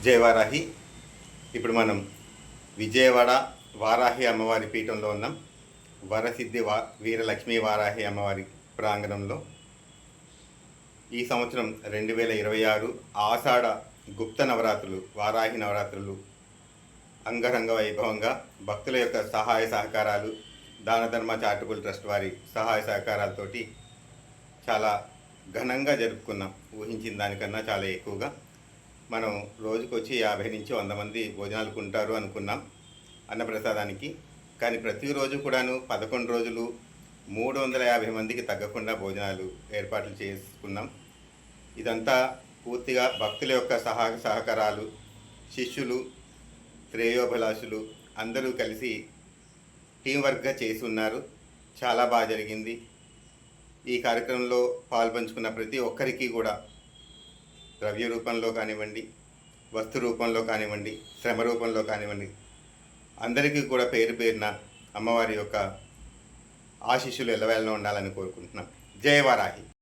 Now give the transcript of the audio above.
జయ వారాహి. ఇప్పుడు మనం విజయవాడ వారాహి అమ్మవారి పీఠంలో ఉన్నాం. వరసిద్ధి వీరలక్ష్మీ వారాహి అమ్మవారి ప్రాంగణంలో ఈ సంవత్సరం 2026 ఆషాఢ గుప్త నవరాత్రులు, వారాహి నవరాత్రులు అంగరంగ వైభవంగా భక్తుల యొక్క సహాయ సహకారాలు, దాన ధర్మ చారిటబుల్ ట్రస్ట్ వారి సహాయ సహకారాలతోటి చాలా ఘనంగా జరుపుకున్నాం. ఊహించిన దానికన్నా చాలా ఎక్కువగా. మనం రోజుకి వచ్చి 50 నుంచి 100 మంది భోజనాలకు ఉంటారు అనుకున్నాం అన్నప్రసాదానికి. కానీ ప్రతిరోజు కూడాను 11 రోజులు 350 మందికి తగ్గకుండా భోజనాలు ఏర్పాట్లు చేసుకున్నాం. ఇదంతా పూర్తిగా భక్తుల యొక్క సహకారాలు, శిష్యులు, శ్రేయోభిలాషులు అందరూ కలిసి టీం వర్క్గా చేసి ఉన్నారు. చాలా బాగా జరిగింది. ఈ కార్యక్రమంలో పాల్పంచుకున్న ప్రతి ఒక్కరికి కూడా ద్రవ్య రూపంలో కానివ్వండి, వస్తు రూపంలో కానివ్వండి, శ్రమ రూపంలో కానివ్వండి, అందరికీ కూడా పేరు పేరున అమ్మవారి యొక్క ఆశీస్సులు ఎల్లవేళలో ఉండాలని కోరుకుంటున్నాం. జయ వారాహి.